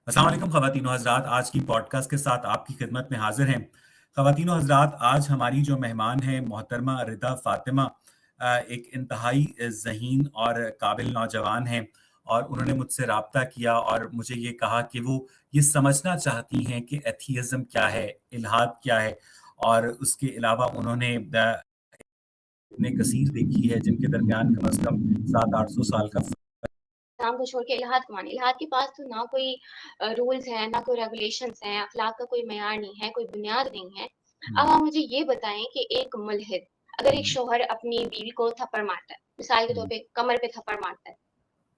अस्सलाम वालेकुम ख़वातीनो हज़रात, आज की पॉडकास्ट के साथ आपकी खिदमत में हाज़िर हैं। ख़वातीनो हज़रात, आज हमारी जो मेहमान हैं मोहतरमा रिदा फ़ातिमा, एक इंतहाई ज़हीन और काबिल नौजवान हैं और उन्होंने मुझसे राब्ता किया और मुझे ये कहा कि वो ये समझना चाहती हैं कि एथियज़्म क्या है, इल्हाद क्या है और उसके अलावा उन्होंने इब्न कसीर देखी है जिनके दरमियान कम से कम 700-800 साल का इस्लाम को छोड़ के इलाहाद को माने। इलाहाद के पास तो ना कोई रूल्स हैं, ना कोई रेगुलेशंस हैं, अखलाक का कोई मेयार नहीं है, कोई बुनियाद नहीं है। अब आप मुझे ये बताएँ कि एक मुल्हिद अगर एक शौहर अपनी बीवी को थप्पड़ मारता है, मिसाल के तौर पे कमर पे थप्पड़ मारता है,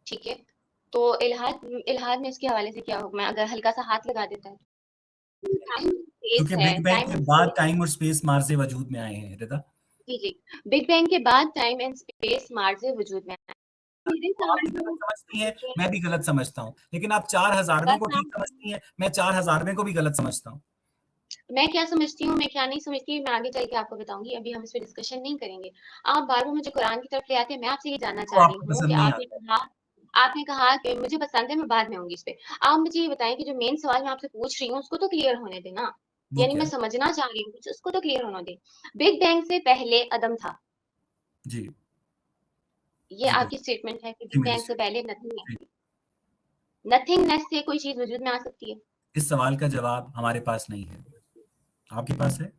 ठीक है? तो इल्हाद में इसके हवाले से क्या हुक्म है अगर हल्का-सा हाथ लगा देता है? टाइम स्पेस क्योंकि है, बिग बैंग टाइम के एंड बाद स्पेस टाइम और स्पेस मार्ज़े वजूद में आए हैं रिदा। जी, जी। बिग बैंग के बाद टाइम एंड स्पेस मार्ज़े वजूद में आया। मेरे आप भी गलत कहानी समझती हैं, देखिए मैं भी गलत समझता हूँ। लेकिन आप 4000वें बस को ठीक आप समझती हैं, मैं 4000वें को भी गलत समझता हूँ। मैं क्या समझती हूँ, मैं क्या नहीं समझती, मैं आगे चल के आपको बताऊँगी, अभी हम इस पे डिस्कशन नहीं करेंगे। आप बार-बार मुझे कुरान की तरफ ले आते हैं, मैं आपसे ये जानना वो चाह रही आपको हूँ कि पसंद नहीं आता। आपने कहा कि मुझे पसंद है, मैं बाद में आऊँगी इस पे। आप मुझे ये बताएँ कि जो मेन सवाल मैं आपसे पूछ रही हूँ, उसको तो क्लियर होने दें ना। वो यानी क्या मैं है? समझना चाह रही हूँ कुछ, उसको तो क्लियर होने दें। बिग बैंग से पहले अदम था, जी, ये जी आपकी बिल्कुल। स्टेटमेंट है कि जी, बिग मेरी बैंग से स्टेट पहले नथिंग जी। है। नथिंगनेस से कोई चीज़ वजूद में आ सकती है। इस सवाल का जवाब हमारे पास नहीं है। आपके पास है?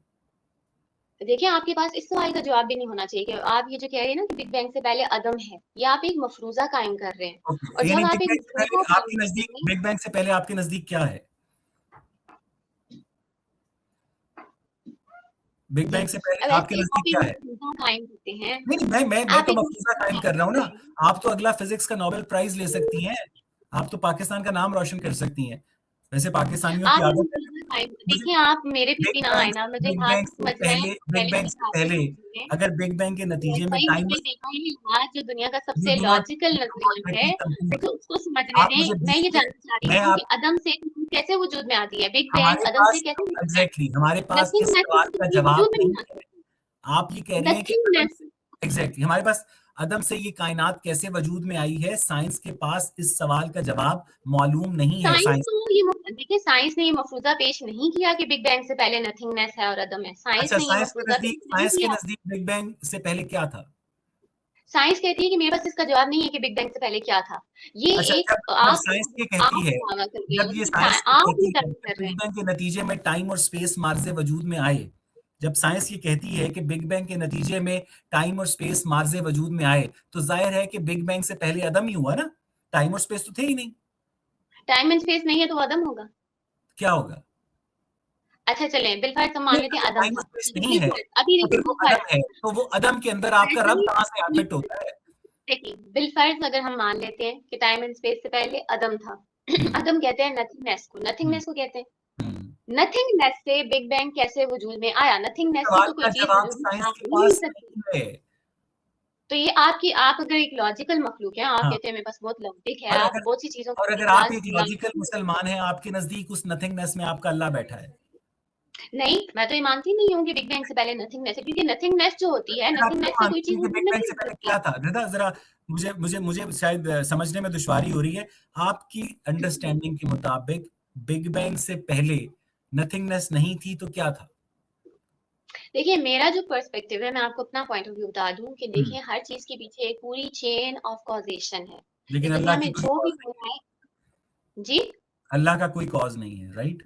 देखिए, आपके पास इस सवाल का जवाब भी नहीं होना चाहिए कि आप ये जो कह रहे हैं ना कि बिग बैंग से पहले अदम है, ये आप एक मफ़रूज़ा कायम कर रहे हैं। और ओके, जब यानी आप बिग एक बैंग से मफ़रूज़ा पहले कायम आपके करते नज़दीक हैं, बिग बैंग से पहले आपके नज़दीक क्या है? बिग जी। बैंग से पहले आपके वैसे आप नज़दीक एक क्या है? मफ़रूज़ा कायम करते हैं, नहीं, नहीं, मैं आप तो एक मफ़रूज़ा मफ़रूज़ा कायम कायम कर रहा हूँ ना। करते हैं। आप तो अगला फिज़िक्स का नोबेल प्राइज़ ले सकती हैं। आप तो पाकिस्तान का नाम रोशन कर सकती हैं। वैसे पाकिस्तानियों की आप एक आदत है मफ़रूज़ा कायम मुझे देखिए, आप मेरे पे भी ना आए ना, मुझे इल्हाद को समझना है, बिग पहले बैंग मेरी से बात तो पहले समझिए। अगर बिग बैंग के नतीजे में कहीं टाइम मुझे देखा है इल्हाद जो दुनिया का यू सबसे do not logical you do not नज़रिया लेट है, मी कंप्लीट। मुझे उसको समझने आप मुझे दें। मैं बीच ये में जानना चाह रही मैं हूँ कि आप अदम से कैसे वजूद में आती है? बिग बैंग हमारे अदम से पास कैसे वजूद में आई? एग्ज़ैक्टली हमारे पास इस नथिंगनेस से सवाल तो का कभी जवाब वजूद में नहीं नहीं है। आती। आप ये कह रही हैं कि अदम नथिंगनेस से एग्ज़ैक्टली हमारे पास अदम से ये कायनात कैसे वजूद में आई है, साइंस के पास इस सवाल का जवाब मालूम नहीं है साइंस साइंस। तो ये देखिए साइंस ने ये मफरूज़ा पेश नहीं किया कि बिग बैंग से पहले नथिंगनेस है और अदम है। साइंस अच्छा ने ये मफरूज़ा पेश नहीं साइंस के किया। नज़दीक बिग बैंग से पहले क्या था? साइंस कहती है कि मेरे पास इसका जवाब नहीं है कि बिग बैंग से पहले क्या था। ये अच्छा एक जब आप साइंस ये कहती आप है दावा कर रहे जब हो ये कि साइंस ये आप ये कहती है दावा कि कर रहे बिग हैं। बैंग के नतीजे में टाइम और स्पेस मार्ज़े वजूद में आए, जब साइंस ये कहती है कि बिग बैंग के नतीजे में टाइम और स्पेस मार्ज़े वजूद में आए, तो ज़ाहिर है कि बिग बैंग से पहले अदम ही हुआ ना? टाइम और स्पेस तो थे ही नहीं, टाइम एंड स्पेस नहीं है तो वो अदम होगा। क्या होगा? अच्छा चलें बिलफर्ज़ हम मान नहीं, लेते हैं अगर अदम टाइम और था। स्पेस ठीक है, नहीं है, बिलफर्ज़ अभी तो देखिए फिर वो बिलफर्ज़ अदम है, तो वो अदम के अंदर आपका वैसे रब ही कहाँ से आ फिट होता है? देखिए बिलफर्ज़ अगर हम मान लेते हैं कि टाइम एंड स्पेस से पहले अदम था। हुँ, अदम कहते हैं नथिंगनेस को, हुँ, नथिंगनेस को कहते हैं। हुँ। नथिंगनेस से बिग बैंग कैसे वजूद में आया? नथिंगनेस से सवाल तो कोई का चीज़ जवाब वजूद में साइंस आ के ही नहीं पास सकती। नहीं है। तो ये आपकी आप अगर एक लॉजिकल मखलूक हैं, आप हाँ, कहते हैं मेरे पास बहुत लॉजिक है, और आप अगर बहुत सी चीज़ों और को अगर आप एक एडवांस लॉजिकल मुसलमान हैं, आपके नज़दीक उस नथिंगनेस में आपका अल्लाह बैठा है। नहीं, मैं तो ये मानती नहीं हूँ कि बिग बैंग से पहले नथिंगनेस है क्योंकि नथिंगनेस जो होती है, फिर आप क्यों नथिंगनेस से कोई मानती चीज़ हैं कि वजूद बिग में बैंग नहीं से आ पहले सकती। क्या था? रिदा ज़रा मुझे शायद समझने में दुश्वारी हो रही है। आपकी अंडरस्टैंडिंग के मुताबिक बिग बैंग से पहले नथिंगनेस नहीं थी तो क्या था? देखिए, मेरा जो पर्सपेक्टिव है, मैं आपको अपना पॉइंट ऑफ व्यू बता दूँ कि हुँ, देखिए हर चीज़ के पीछे एक पूरी चेन ऑफ कॉज़ेशन है। लेकिन इस अल्लाह दुनिया की में कोई जो भी कॉज़ नहीं हो है। रहा है जी? अल्लाह का कोई कॉज़ नहीं है, राइट?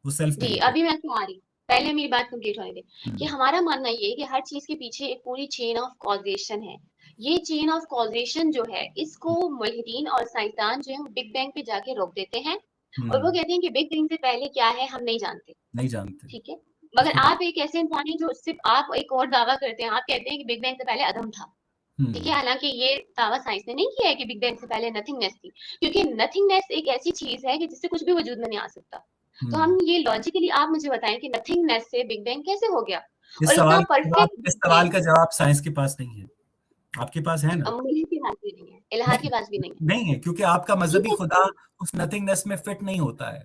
वो सेल्फ जी, क्रिएटेड। अभी मैं आपको आ रही हूँ। पहले मेरी बात कंप्लीट होने दें कि हुँ, हमारा मानना ये है कि हर चीज़ के पीछे एक पूरी चेन ऑफ कॉज़ेशन है। ये चेन ऑफ कॉज़ेशन जो है, इसको मुल्हिदीन और साइंसदान जो है, वो बिग बैंग पे जाके रोक देते हैं और वो हुँ, कहते हैं कि बिग बैंग से पहले क्या है, हम नहीं जानते। नहीं जानते। ठीक है? मगर बिल्कुल ठीक। आप एक ऐसे इंसान हैं जो सिर्फ़ आप एक और दावा करते हैं, आप कहते हैं कि बिग बैंग से पहले अदम था। ठीक है? हुँ, हालाँकि ये दावा साइंस ने नहीं किया है कि बिग बैंग से पहले नथिंगनेस थी, क्योंकि नथिंगनेस एक ऐसी चीज़ है कि जिससे कुछ भी वजूद में नहीं आ सकता। तो हुँ। हम ये लॉजिकली आप मुझे बताएँ कि नथिंगनेस से बिग बैंग कैसे हो गया? और इतना परफेक्ट इस बिग सवाल बैंग का जवाब साइंस के पास नहीं है। आपके पास है ना? मुल्हिद के पास भी नहीं है, इलाहा नहीं, के पास भी नहीं है। नहीं है क्योंकि आपका ठीक मज़हबी है? खुदा उस नथिंगनेस में फिट नहीं होता है।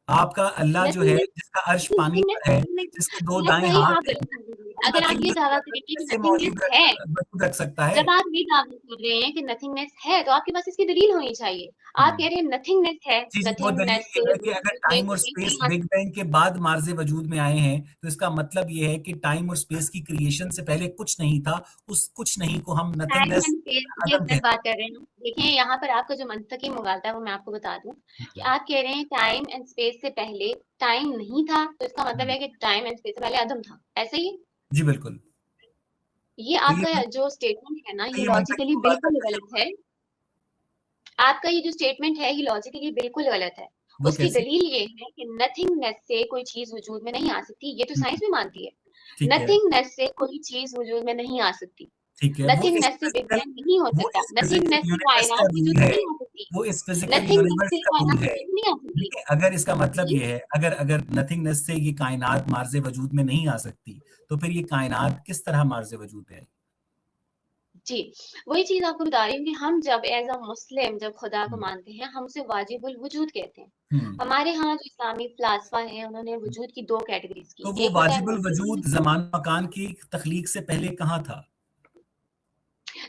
आपका अल्लाह जो है, नथिंगनेस जिसका अर्श पानी नथिंगनेस पर है, में जिसके 2 बस दाएँ वही हाथ आप हैं, गलत कर रहे हैं। अगर आप ये दावा करेंगे कि कैसे नथिंगनेस है, मौजूद रख सकता है? जब आप ये दावा कर रहे हैं कि नथिंगनेस है, तो आपके पास इसकी दलील होनी चाहिए। आप कह रहे हैं नथिंगनेस है, जी, जी, वो दलील नथिंगनेस ये से है कि अगर वजूद में टाइम और कोई स्पेस नहीं आ बिग बैंग के बाद मार्ज़ वजूद में आए हैं, तो इसका मतलब ये है कि टाइम और स्पेस की क्रिएशन से पहले कुछ नहीं था, उस कुछ नहीं को हम टाइम नथिंगनेस एंड स्पेस की अदम अगर कहते बात कर रहे हैं, देखिए यहाँ पर आपका जो मंतकी मुगालता है वो मैं आपको बता दूं कि हैं। आप कह रहे हैं टाइम एंड स्पेस से पहले टाइम नहीं था, तो इसका मतलब है कि टाइम एंड स्पेस से पहले अदम था, ऐसे ही। जी, बिल्कुल। ये तो आपका जो स्टेटमेंट है ना, तो ये ये मंतकी लॉजिकली मुगालता बिल्कुल कैसे गलत हुआ? है। आपका ये जो स्टेटमेंट है, ये लॉजिकली बिल्कुल गलत है। वो उसकी कैसे? दलील ये है कि नथिंगनेस से कोई चीज वजूद में नहीं आ सकती, ये तो हुँ, साइंस भी मानती है। ठीक है, नथिंगनेस से कोई चीज वजूद में नहीं आ सकती। ठीक है। नथिंगनेस से बिग बैंग नहीं हो सकता, इस नथिंगनेस फिज़िकल से यूनिवर्स का कायनात वजूद रूल में है, नहीं आ सकती, वो इस फिज़िकल नथिंगनेस यूनिवर्स से का रूल कायनात है। वजूद में नहीं आ सकती। देखिए, अगर इसका मतलब ये ये है, अगर अगर नथिंगनेस से ये कायनात मार्ज़ वजूद में नहीं आ सकती, तो फिर ये कायनात किस तरह मार्ज़ वजूद में आई? जी, वही चीज़ आपको बता रही हूँ कि हम जब एज़ अ मुस्लिम जब खुदा को हुँ, मानते हैं, हम उसे वाजिबुल वजूद कहते हैं। हुँ। हमारे यहाँ जो इस्लामी फ़िलासफ़ा हैं, उन्होंने वजूद की 2 कैटेगरीज़ की। तो वो एक होता है वाजिबुल मुमकिनुल वजूद वजूद। ज़मान मकान की तख्लीक से पहले कहाँ था?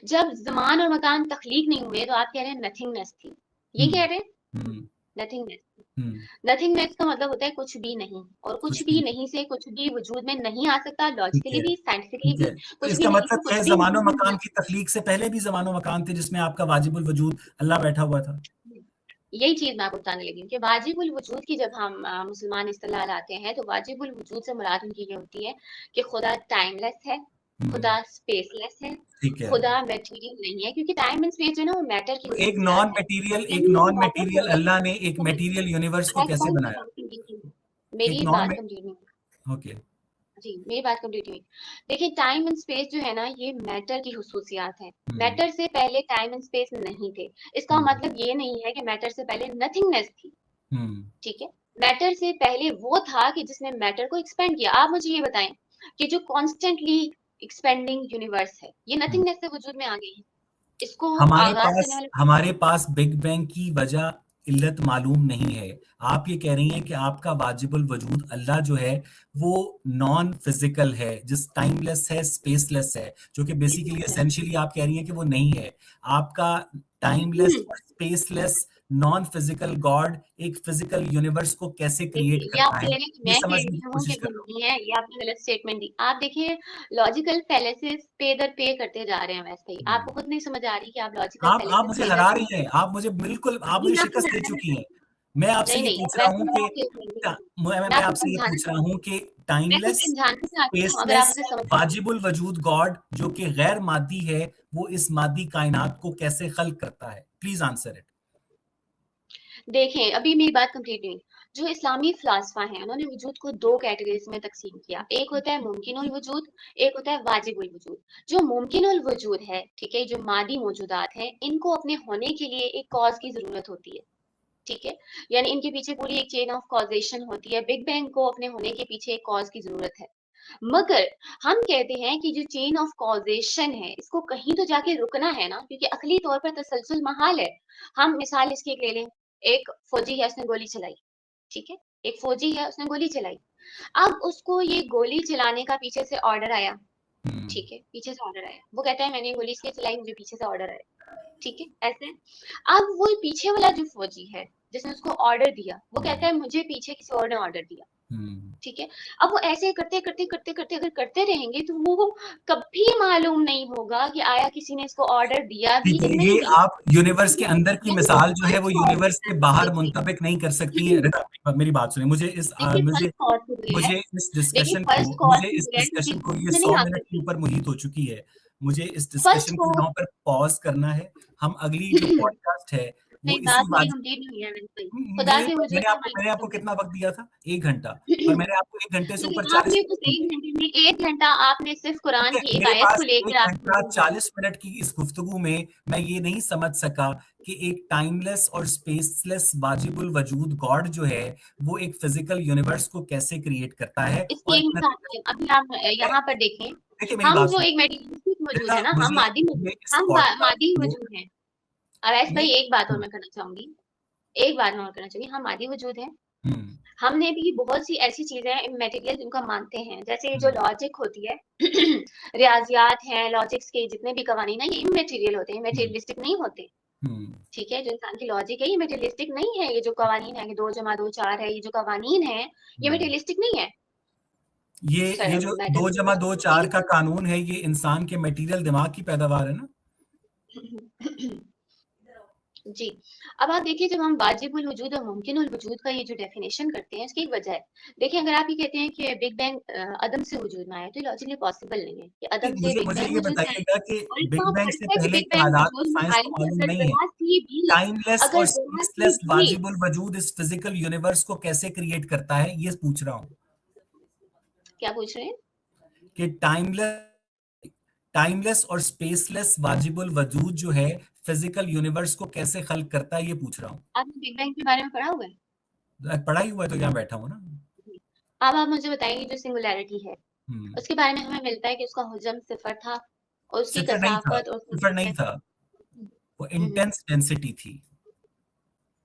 जब ज़मान और मकान तख्लीक नहीं हुए, तो आप कह रहे हैं नथिंगनेस थी। ये हुँ, कह रहे हैं? हुँ, नथिंगनेस। हुँ, नथिंगनेस का मतलब होता है कुछ भी नहीं, और कुछ कुछ भी भी नहीं। नहीं से कुछ भी वजूद में नहीं आ सकता, ठीक लॉजिकली है, भी, साइंटिफिकली ठीक भी। है। तो कुछ भी इसका नहीं मतलब से क्या कुछ है, भी ज़मान-ओ-मकान नहीं। की तख्लीक से पहले भी ज़मान-ओ-मकान थे जिसमें आपका वाजिबुल वजूद अल्लाह बैठा हुआ था? यही चीज़ मैं आपको बताने लगी हूँ कि वाजिबुल वजूद की जब हम मुसलमान इस्तिलाह लाते हैं, तो वाजिबुल वजूद से मुराद उनकी ये होती है कि खुदा टाइमलेस है, हुँ, खुदा स्पेसलेस है, ठीक है। खुदा मटेरियल नहीं है, क्योंकि टाइम एंड स्पेस जो है ना वो मैटर की तो खसूसियात है। एक यही वो नॉन बात है मटेरियल खुदा अल्लाह ने एक सुनिए, मटेरियल यूनिवर्स को मैं कैसे बताऊँ, बनाया? एक मेरी नॉन बात में कंप्लीट नहीं हुई। ओके। जी, मेरी बात कंप्लीट हुई। देखिए टाइम एंड स्पेस जो है ना, ये मैटर की खसूसियात है। हुँ, मैटर से पहले टाइम एंड स्पेस नहीं थे। इसका हुँ, मतलब ये नहीं है कि मैटर से पहले नथिंगनेस थी। हुँ, ठीक है? मैटर से पहले वो था कि जिसने मैटर को एक्सपेंड किया। आप मुझे ये बताएँ कि जो कॉन्स्टेंटली एक्सपेंडिंग यूनिवर्स है, ये हुँ। नथिंगनेस से वजूद में आ गई है। इसको आगाज़ करने वाले हमारे पास बिग बैंग की वजह इल्लत मालूम नहीं है। आप ये कह रही हैं कि आपका वाजिबुल वजूद अल्लाह जो है, वो नॉन फिज़िकल है, जिस टाइमलेस है, स्पेसलेस है, जो कि बेसिकली एसेंशियली आप कह रही हैं कि वो नहीं है। आपका टाइमलेस और स्पेसलेस नॉन फिज़िकल गॉड एक फिज़िकल यूनिवर्स को कैसे क्रिएट देखिए, ये आप करता कह है? रहे हैं कि ये मैं कह समझने रही की हूँ कि कोशिश वो कर रहा हूँ। नहीं है, ये आपने गलत स्टेटमेंट दी। आप देखिए लॉजिकल फैलेसिस पे दर पे करते जा रहे हैं वैसे ही। हुँ। आपको खुद नहीं समझ आ रही कि आप लॉजिकल आप फैलेसिस मुझे पे दर हरा पे रही हैं। आप नहीं, मुझे मैं आपको शिकस्त दे समझाना चुकी चाहती हैं। मैं हूँ। आपसे नहीं, ये नहीं, पूछ रहा वैसे हूँ मैं कि आपको मैं मैं आपको आपसे ये समझाना पूछ रहा चाहती हूँ कि हूँ। मैं कुछ टाइमलेस, समझाना चाहती हूँ, अगर आप स्पेसलेस, मुझे समझ सकती हैं। वाजिबुल वजूद गॉड जो कि गैर मादी है, वो इस मादी कायनात को कैसे खल्क करता है? Please answer it. देखें, अभी मेरी बात कंप्लीट नहीं हुई। जो इस्लामी फ़िलासफ़ा हैं, उन्होंने वजूद को 2 कैटेगरीज़ में तक़सीम किया। एक होता है मुमकिनुल वजूद, एक होता है वाजिबुल वजूद। जो मुमकिनुल वजूद है, ठीक है? जो मादी मौजूदात हैं, इनको अपने होने के लिए एक कॉज़ की ज़रूरत होती है, ठीक है? यानी इनके पीछे पूरी एक चेन ऑफ़ कॉज़ेशन होती है। बिग बैंग को अपने होने के पीछे एक कॉज़ की ज़रूरत है। मगर हम कहते हैं कि जो चेन ऑफ़ कॉज़ेशन है, इसको कहीं तो जाके रुकना है ना, क्योंकि अक़ली तौर पर तसलसल महल है। हम मिसाल इसकी एक ले लें, एक फ़ौजी है, उसने गोली चलाई, ठीक है? एक फ़ौजी है, उसने गोली चलाई। अब उसको ये गोली चलाने का पीछे से ऑर्डर आया, हुँ, ठीक है? पीछे से ऑर्डर आया। वो कहता है मैंने गोली इसलिए चलाई, मुझे पीछे से ऑर्डर आया, ठीक है? ऐसे। अब वो पीछे वाला जो फ़ौजी है, जिसने उसको ऑर्डर दिया, वो कहता हुँ, है मुझे पीछे किसी और ने ऑर्डर दिया। हुँ। ठीक है? अब वो ऐसे करते अगर करते रहेंगे, तो वो कभी मालूम नहीं होगा कि आया किसी ने इसको ऑर्डर दिया भी ठीक है, कि नहीं ये दिया। आप यूनिवर्स के ये अंदर की यही मिसाल जो है वो फर्स्ट कॉज़ यूनिवर्स है। के बाहर देखिए मुंतबिक नहीं कर सकती है। नहीं, रिता, मेरी बात सुनिए। देखिए फर्स्ट कॉज़ हो गई है। देखिए फर्स्ट कॉज़ मुझे के इस बगैर डिस्कशन को ये चीज़ 100 नहीं आ मिनट के सकती। ऊपर मुहित हो चुकी है। मुझे इस फर्स्ट डिस्कशन को कॉज़ यहाँ पर पॉज़ करना है। हम अगली जो पॉडकास्ट है, वो नहीं, इसी बात मेरी वाज कंप्लीट नहीं हुई है अभी तक। खुदा मेरी के वजूद की बात मैंने आपको कंप्लीट कितना वक़्त दिया था? 1 घंटा, और मैंने आपको 1 घंटे से ऊपर मगर 40 आपने उस मिनट 1 दिए। घंटे में 1 घंटा आपने सिर्फ़ ठीक कुरान है, की एक मेरे आयत को पास लेकर 1 आपने घंटा मुझे बताया। 40 मिनट की इस गुफ्तगू में मैं ये नहीं समझ सका कि एक टाइमलेस और स्पेसलेस वाजिबुल वजूद गॉड जो है, वो एक फिज़िकल यूनिवर्स को कैसे क्रिएट करता है इसकी और एक एक मिसाल है, अभी आप मैं यहाँ पर देखें, देखिए मेरी हम बात जो सुनिए। एक मेटेरियलिस्टिक मौजूद बेटा है ना, मुझे मुझे इस हम पॉडकास्ट मादी को वजूद हैं। अवैस मैं भाई एक बात और हुँ, मैं करना चाहूँगी, एक बात मैं और करना चाहूँगी, हम मादी वजूद हैं, हम्म। हमने भी बहुत सी ऐसी चीजें इमेटीरियल जिनको हम मानते हैं, जैसे ये जो लॉजिक होती है रियाजियात हैं, लॉजिक्स के जितने भी कवानीन है, ये इमेटीरियल होते हैं, हम्म। मटेरियलिस्टिक नहीं होते। हम्म। ठीक है, जो इंसान की लॉजिक है ये मटेरियलिस्टिक नहीं है। ये जो कवानीन है कि 2 जमा 2 4 है, ये जो कवानीन है ये हम्म। मटेरियलिस्टिक नहीं है। ये जो दो जमा दो मैटर चार का कानून है, ये इंसान के मटेरियल दिमाग की पैदावार है ना। जी। अब आप देखिए, जब हम वाजिबुल वजूद और मुमकिनुल वजूद का ये जो डेफिनेशन करते हैं, इसकी एक वजह है। देखिए, अगर आप ये कहते हैं कि बिग बैंग अदम से वजूद में आया, तो लॉजिकली पॉसिबल नहीं है कि अदम से मुझे बिग मुझे बैंग ये वजूद में आए। बताइएगा कि और इतना बिग बैंग से फर्क है कि पहले बिग के बैंग हालात तो वजूद में साइंस आए को तो मालूम अगर नहीं है। जरा सी भी टाइमलेस और अगर जरा सी स्पेसलेस भी वाजिबुल वजूद इस फिजिकल यूनिवर्स को कैसे क्रिएट करता है, ये पूछ रहा हूँ। क्या पूछ रहे हैं? कि टाइमलेस और स्पेसलेस वाजिबुल वजूद जो है फिजिकल यूनिवर्स को कैसे खल्क करता है, ये पूछ रहा हूँ। आपने बिग बैंग के बारे में पढ़ा हुआ है? पढ़ा ही हुआ है तो यहाँ बैठा हूँ ना। जी। अब आप मुझे बताइए, जो सिंगुलैरिटी है हम्म। उसके बारे में हमें मिलता है कि उसका हुजम सिफर था और उसकी सिफर नहीं था, कसाफत और सिफर नहीं था, वो इंटेंस डेंसिटी थी।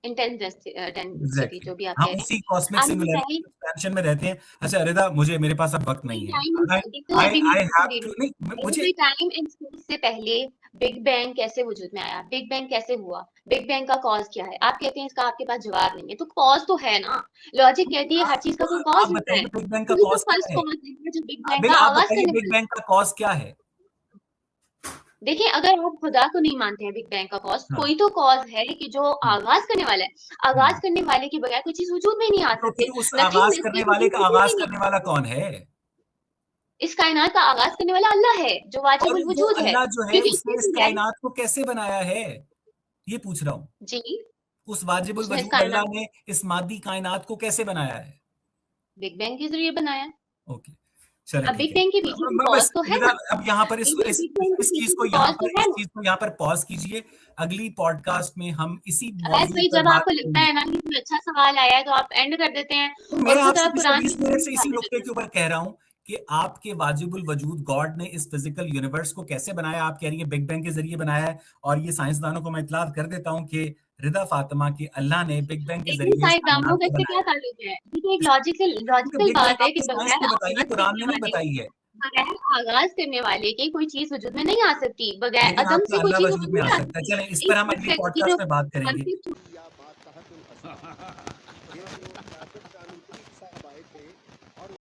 इंटेंस डेंसिटी, एग्जैक्टली, जो भी आप हम कह रहे उसी हैं। कॉस्मिक आप मुझे सिंगुलैरिटी बताइए, एक्सपेंशन में रहते हैं। अच्छा रिदा, मुझे मेरे पास अब वक्त नहीं है। टाइम आई तो आई अभी मैं आई आपको हैव दे टू, रही नहीं हूँ। मुझे। कोई टाइम एंड स्पेस से पहले बिग बैंग कैसे वजूद में आया? बिग बैंग कैसे हुआ? बिग बैंग का कॉज क्या है? आप कहते हैं इसका आपके पास जवाब नहीं है, तो कॉज तो है ना। लॉजिक कहती है हर चीज का कोई आप कॉज होता बताइए है। बिग बैंग का ये तो कॉज क्या फर्स्ट है। कॉज है जो बिग बैंग का आप आगाज बताइए करने बिग वाला बैंग का कॉज क्या है। देखिए, अगर आप खुदा को नहीं मानते हैं बिग बैंग का कॉज, हाँ। कोई तो कॉज है कि जो आगाज करने वाला है। हम्म। आगाज करने वाले के बगैर कोई चीज वजूद में नहीं आ तो फिर सकती। उस आगाज नथिंगनेस करने से कोई वाले चीज का वजूद में आगाज नहीं करने आ वाला सकती। कौन है। इस कायनात का आगाज करने वाला अल्लाह है, जो और वाजिबुल वो वजूद है, अल्लाह जो है क्योंकि उसने इससे इस सिंगुलैरिटी। कायनात को कैसे बनाया है, ये पूछ रहा हूँ। जी। उस वाजिबुल उसने इस वजूद अल्लाह कायनात ने इस मादी कायनात को कैसे बनाया है। बिग बैंग के जरिए बनाया। ओके, चलें अब ठीक बिग है। बैंग के पीछे कोई मैं कॉज बस तो है रिदा, ना। अब यहाँ पर बिग बैंग के इस चीज पीछे को कोई कॉज तो है ना। यहाँ पर पॉज कीजिए। अगली पॉडकास्ट में हम इसी अगर मौजू भाई, पर जब बात आपको लगता करेंगे। है ना कि कोई अच्छा सवाल आया है, तो आप एंड कर देते हैं मैं और खुद आपसे आप पिछले कुरान 20 मिनट से इसी निकालने नुक्ते लगते के हैं। ऊपर कह रहा हूं कि आपके वाजिबुल वजूद गॉड ने इस फिजिकल यूनिवर्स को कैसे बनाया। आप कह रही है बिग बैंग के जरिए बनाया है, और ये साइंसदानों को मैं इतला कर देता हूं कि रिदा फातिमा की अल्लाह ने बिग बैंग के लेकिन जरिए इस साइंसदानों कायनात का को इससे क्या बनाया। ताल्लुक है? ये तो एक क्योंकि लॉजिकल बिग बैंग बात है कि आपने साइंस बगैर को बताई है, आगाज कुरान करने ने नहीं वाले बताई है। बगैर आगाज करने वाले की कोई चीज वजूद में नहीं आ सकती। बगैर लेकिन अदम आपका से कोई अल्लाह चीज वजूद वजूद में में आ नहीं आ सकता है। सकती। चलें, इस पर हम अगली की जो पॉडकास्ट में बात करेंगे। कॉन्सेप्ट